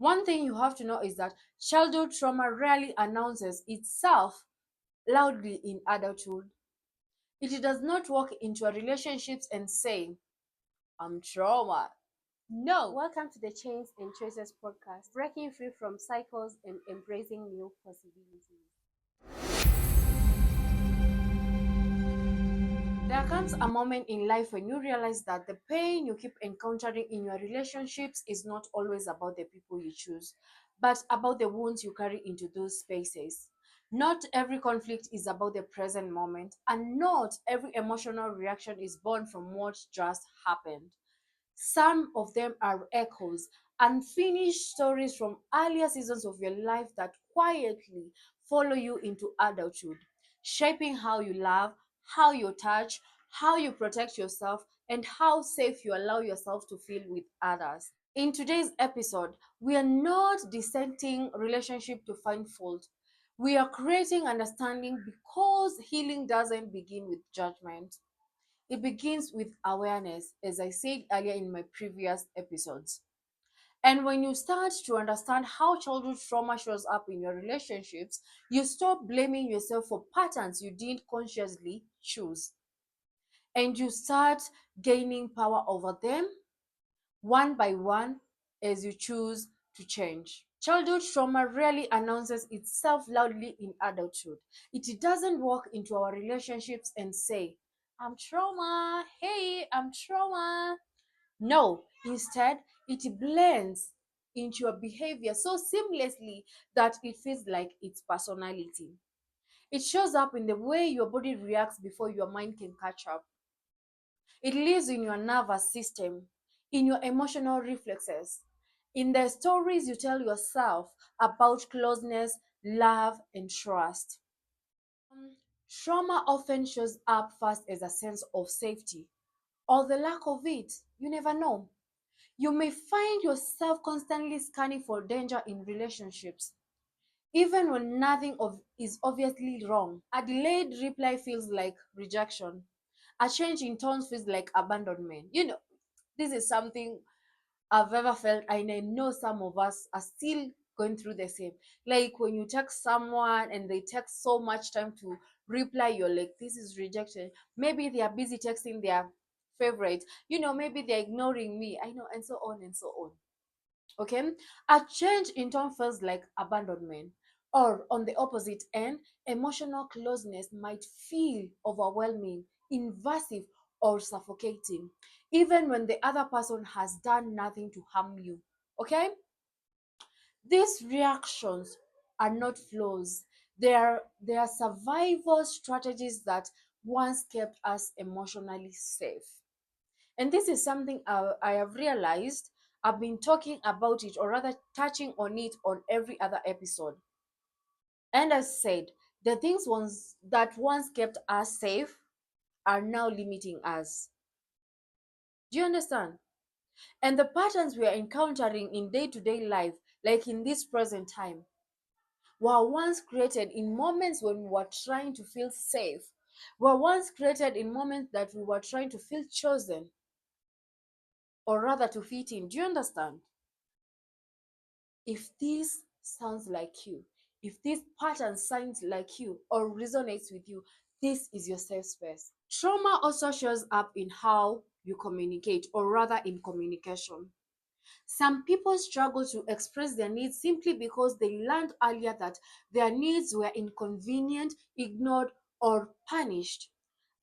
One thing you have to know is that childhood trauma rarely announces itself loudly in adulthood. It does not walk into a relationships and say, I'm trauma. No. Welcome to the Chains and Choices podcast, breaking free from cycles and embracing new possibilities. There comes a moment in life when you realize that the pain you keep encountering in your relationships is not always about the people you choose, but about the wounds you carry into those spaces. Not every conflict is about the present moment, and not every emotional reaction is born from what just happened. Some of them are echoes, unfinished stories from earlier seasons of your life that quietly follow you into adulthood, shaping how you love, how you touch, how you protect yourself, and how safe you allow yourself to feel with others. In today's episode, we are not dissenting relationship to find fault. We are creating understanding because healing doesn't begin with judgment. It begins with awareness, as I said earlier in my previous episodes. And when you start to understand how childhood trauma shows up in your relationships, you stop blaming yourself for patterns you didn't consciously choose. And you start gaining power over them one by one as you choose to change. Childhood trauma rarely announces itself loudly in adulthood. It doesn't walk into our relationships and say, I'm trauma, hey, I'm trauma. No, instead, it blends into your behavior so seamlessly that it feels like its personality. It shows up in the way your body reacts before your mind can catch up. It lives in your nervous system, in your emotional reflexes, in the stories you tell yourself about closeness, love, and trust. Trauma often shows up first as a sense of safety or the lack of it. You never know. You may find yourself constantly scanning for danger in relationships, even when nothing is obviously wrong. A delayed reply feels like rejection. A change in tone feels like abandonment. This is something I've ever felt, and I know some of us are still going through the same. Like when you text someone and they take so much time to reply, you're like, this is rejection. Maybe they are busy texting their favorite, maybe they're ignoring me. I know, and so on and so on. Okay, a change in tone feels like abandonment. Or on the opposite end, emotional closeness might feel overwhelming, invasive, or suffocating, even when the other person has done nothing to harm you. Okay, these reactions are not flaws. They are survival strategies that once kept us emotionally safe. And this is something I have realized. I've been talking about it, or rather touching on it, on every other episode. And I said, the things that once kept us safe are now limiting us. Do you understand? And the patterns we are encountering in day to day life, like in this present time, were once created in moments when we were trying to feel safe, were once created in moments that we were trying to feel chosen, or rather to fit in. Do you understand? If this sounds like you, if this pattern sounds like you or resonates with you, this is your safe space. Trauma also shows up in how you communicate, or rather in communication. Some people struggle to express their needs simply because they learned earlier that their needs were inconvenient, ignored, or punished.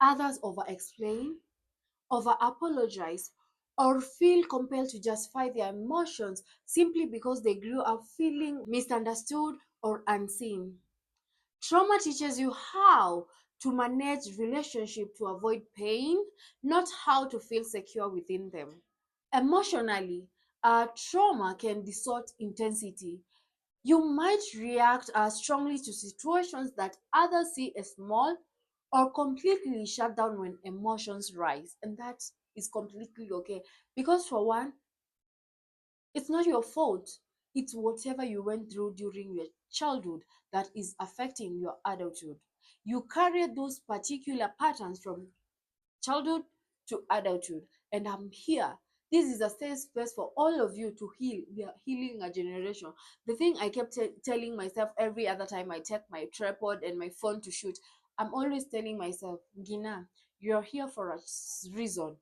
Others over explain, over apologize, or feel compelled to justify their emotions simply because they grew up feeling misunderstood or unseen. Trauma teaches you how to manage relationship to avoid pain, not how to feel secure within them. Emotionally, trauma can distort intensity. You might react strongly to situations that others see as small, or completely shut down when emotions rise. And that is completely okay. Because, for one, it's not your fault. It's whatever you went through during your childhood that is affecting your adulthood. You carry those particular patterns from childhood to adulthood. And I'm here This is a safe space for all of you to heal. We are healing a generation. The thing I kept telling myself every other time I take my tripod and my phone to shoot, I'm always telling myself, Gina, you're here for a reason.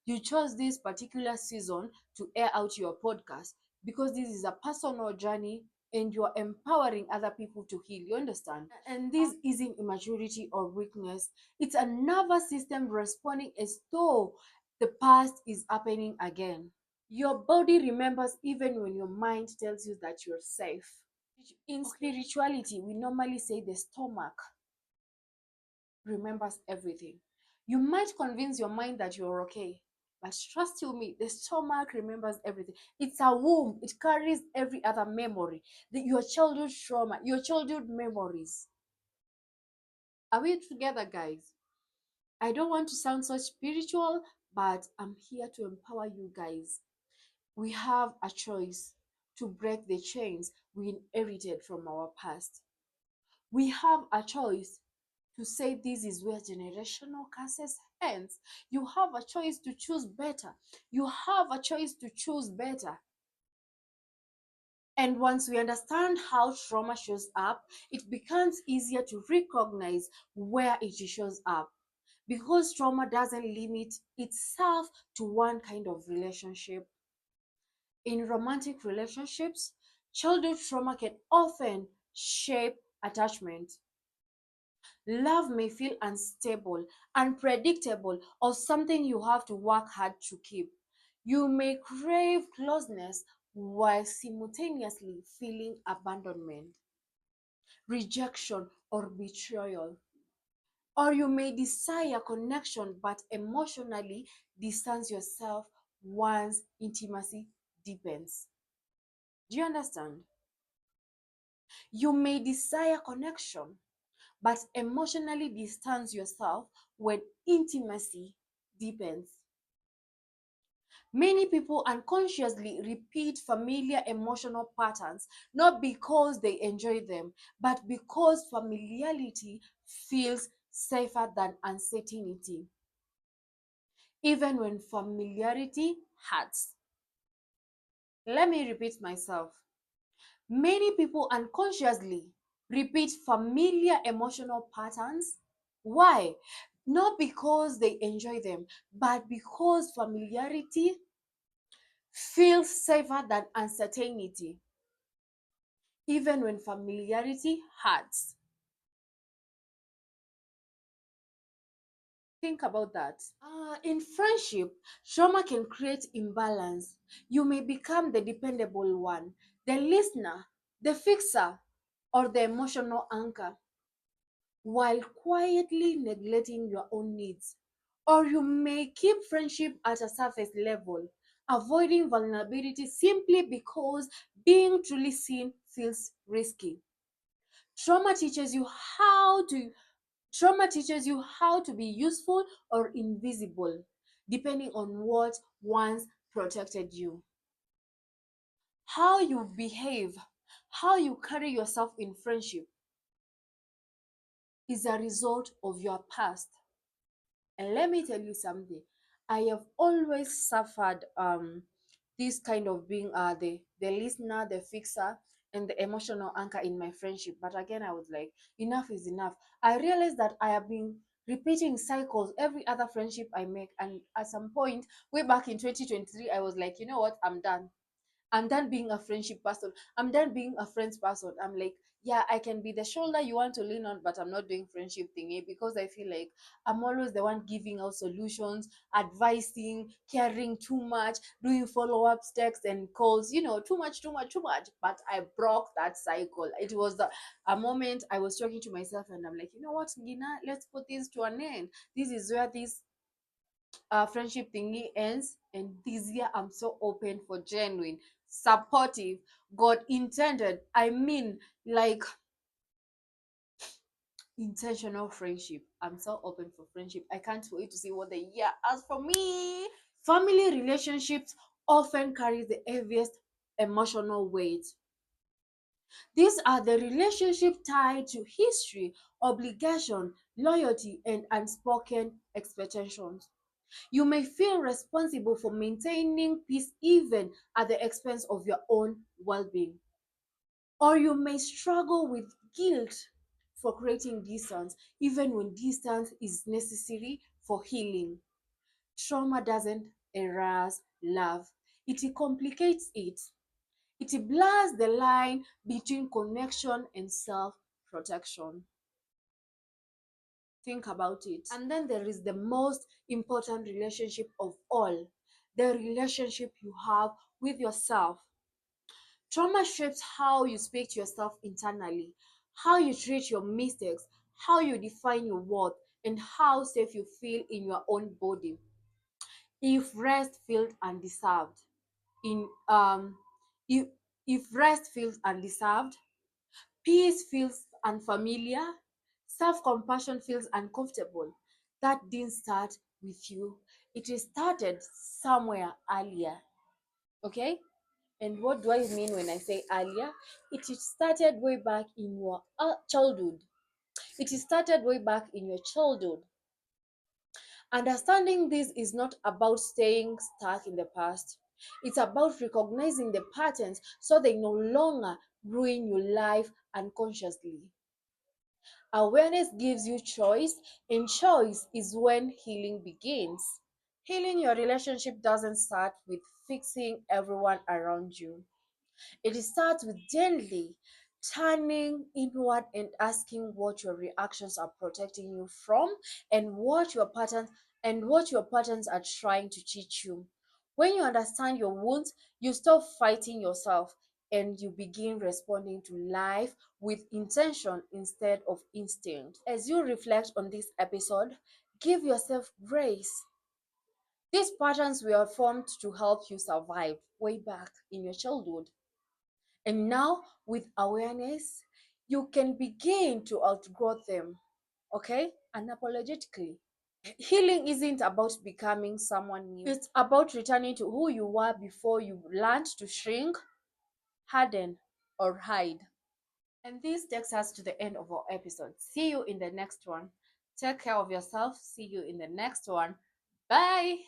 You chose this particular season to air out your podcast because this is a personal journey and you're empowering other people to heal. You understand? And this isn't immaturity or weakness, it's a nervous system responding as though the past is happening again. Your body remembers even when your mind tells you that you're safe. In spirituality, we normally say the stomach remembers everything. You might convince your mind that you're okay, but trust you me, the stomach remembers everything. It's a womb, it carries every other memory, your childhood trauma, your childhood memories. Are we together, guys? I don't want to sound so spiritual, but I'm here to empower you guys. We have a choice to break the chains we inherited from our past. We have a choice to say this is where generational curses ends. You have a choice to choose better. You have a choice to choose better. And once we understand how trauma shows up, it becomes easier to recognize where it shows up. Because trauma doesn't limit itself to one kind of relationship. In romantic relationships, childhood trauma can often shape attachment. Love may feel unstable, unpredictable, or something you have to work hard to keep. You may crave closeness while simultaneously feeling abandonment, rejection, or betrayal. Or you may desire connection but emotionally distance yourself once intimacy deepens. Do you understand? You may desire connection but emotionally distance yourself when intimacy deepens. Many people unconsciously repeat familiar emotional patterns, not because they enjoy them, but because familiarity feels safer than uncertainty, even when familiarity hurts. Let me repeat myself. Many people unconsciously repeat familiar emotional patterns. Why? Not because they enjoy them, but because familiarity feels safer than uncertainty, even when familiarity hurts. Think about that. In friendship, trauma can create imbalance. You may become the dependable one, the listener, the fixer, or the emotional anchor, while quietly neglecting your own needs. Or you may keep friendship at a surface level, avoiding vulnerability simply because being truly seen feels risky. Trauma teaches you how to Trauma teaches you how to be useful or invisible, depending on what once protected you. How you behave, how you carry yourself in friendship is a result of your past. And let me tell you something. I have always suffered this kind of being the listener, the fixer, and the emotional anchor in my friendship. But again, I was like, enough is enough. I realized that I have been repeating cycles every other friendship I make, and at some point, way back in 2023, I was like, you know what, I'm done. I'm done being a friendship person. I'm done being a friends person. I'm like, yeah, I can be the shoulder you want to lean on, but I'm not doing friendship thingy because I feel like I'm always the one giving out solutions, advising, caring too much, doing follow-up texts and calls, too much, too much, too much. But I broke that cycle. It was a moment I was talking to myself and I'm like, you know what, Gina, let's put this to an end. This is where this friendship thingy ends, and this year I'm so open for genuine, supportive, God intended, I mean, like, intentional friendship. I'm so open for friendship. I can't wait to see what the year has for me. Family relationships often carry the heaviest emotional weight. These are the relationships tied to history, obligation, loyalty, and unspoken expectations. You may feel responsible for maintaining peace even at the expense of your own well being. Or you may struggle with guilt for creating distance, even when distance is necessary for healing. Trauma doesn't erase love, it complicates it. It blurs the line between connection and self protection. Think about it. And then there is the most important relationship of all, the relationship you have with yourself. Trauma shapes how you speak to yourself internally, how you treat your mistakes, how you define your worth, and how safe you feel in your own body. If rest feels undeserved, in if rest feels undeserved, peace feels unfamiliar, self-compassion feels uncomfortable. That didn't start with you. It started somewhere earlier. Okay? And what do I mean when I say earlier? It started way back in your childhood. It started way back in your childhood. Understanding this is not about staying stuck in the past. It's about recognizing the patterns so they no longer ruin your life unconsciously. Awareness gives you choice, and choice is when healing begins. Healing your relationship doesn't start with fixing everyone around you. It starts with gently turning inward and asking what your reactions are protecting you from and what your patterns are trying to teach you. When you understand your wounds, you stop fighting yourself and you begin responding to life with intention instead of instinct. As you reflect on this episode, give yourself grace. These patterns were formed to help you survive way back in your childhood. And now, with awareness, you can begin to outgrow them, okay? Unapologetically. Healing isn't about becoming someone new, it's about returning to who you were before you learned to shrink, harden, or hide. And this takes us to the end of our episode. See you in the next one. Take care of yourself. See you in the next one. Bye.